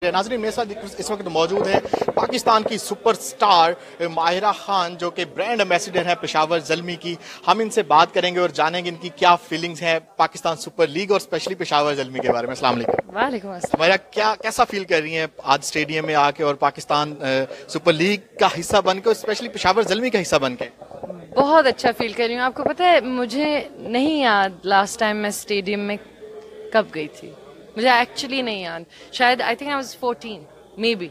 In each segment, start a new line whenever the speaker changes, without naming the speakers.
नाज़रीन मेरे साथ इस वक्त मौजूद है पाकिस्तान की सुपरस्टार माहिरा खान जो कि ब्रांड एम्बेसडर है पेशावर ज़ल्मी की। हम इनसे बात करेंगे और जानेंगे इनकी क्या फीलिंग्स हैं पाकिस्तान सुपर लीग और स्पेशली पेशावर ज़ल्मी के बारे में। अस्सलाम वालेकुम।
वालेकुम अस्सलाम।
माहिरा कैसा फील कर रही हैं आज स्टेडियम में आके और पाकिस्तान सुपर लीग का हिस्सा बन के और स्पेशली पेशावर ज़ल्मी का हिस्सा बन के?
बहुत अच्छा फील कर रही हूँ। आपको पता है मुझे नहीं याद लास्ट टाइम मैं स्टेडियम में कब गई थी, मुझे एक्चुअली नहीं याद। शायद I think I was 14 may be,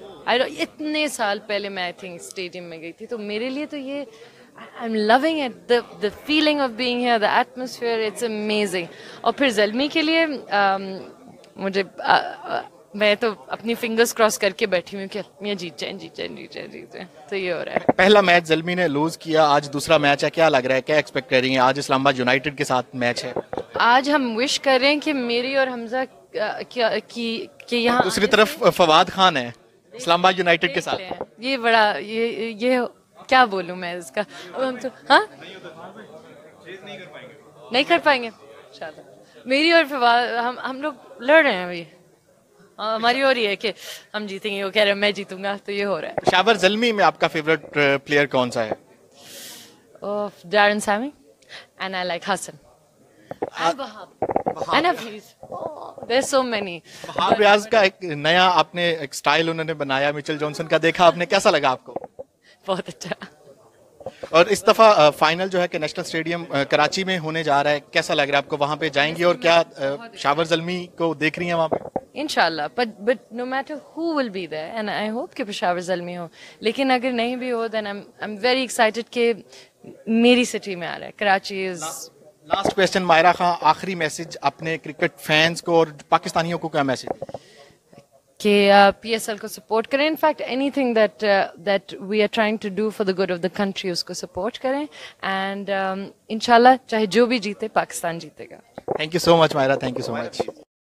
इतने साल पहले मैं आई थिंक स्टेडियम में गई थी। तो मेरे लिए तो ये I am loving it, the feeling of being here, the atmosphere, it's amazing. और फिर ज़ल्मी के लिए मुझे मैं तो अपनी फिंगर्स क्रॉस करके बैठी हूँ कि मैं जीत जाए। तो ये हो रहा है।
पहला मैच ज़ल्मी ने लूज किया, आज दूसरा मैच है, क्या लग रहा है, क्या एक्सपेक्ट कर रही हैं? आज इस्लामाबाद यूनाइटेड के साथ मैच है।
आज हम विश कर रहे हैं कि मेरी और हमजा कि यहाँ
दूसरी तरफ फवाद खान है इस्लामाबाद यूनाइटेड के साथ।
ये बड़ा ये क्या बोलूं मैं इसका। अब हम तो हाँ नहीं कर पाएंगे शायद। मेरी और फवाद हम लोग लड़ रहे हैं अभी। हमारी और ये है कि हम जीतेंगे, वो कह रहे हैं मैं जीतूंगा। तो ये हो रहा है।
पेशावर ज़ल्मी में आपका फेवरेट प्लेयर कौन सा है?
Darren Sammy and I like Hasan and Hafiz. Oh, there's so many.
Wahab Riaz का एक नया आपने एक स्टाइल उन्होंने बनाया, मिचेल जॉनसन का देखा आपने, कैसा लगा आपको?
बहुत अच्छा।
और इस दफा फाइनल जो है कि नेशनल स्टेडियम कराची में होने जा रहा है, कैसा लग रहा है आपको? वहां पे जाएंगी और क्या पेशावर ज़ल्मी को देख रही हैं वहां पे?
इंशाल्लाह, but no matter who will be there and I hope कि पेशावर ज़ल्मी हो, लेकिन अगर नहीं भी हो then I'm very excited कि मेरी सिटी में आ रहा है। Karachi is
last question Mahira Khan, आखिरी मैसेज अपने क्रिकेट फैंस को और पाकिस्तानियों को क्या मैसेज?
कि PSL को सपोर्ट करें। In fact anything that we are trying to do for the good of the country उसको सपोर्ट करें एंड इंशाल्लाह चाहे जो भी जीते पाकिस्तान जीतेगा।
Thank you so much Mahira, thank you so much.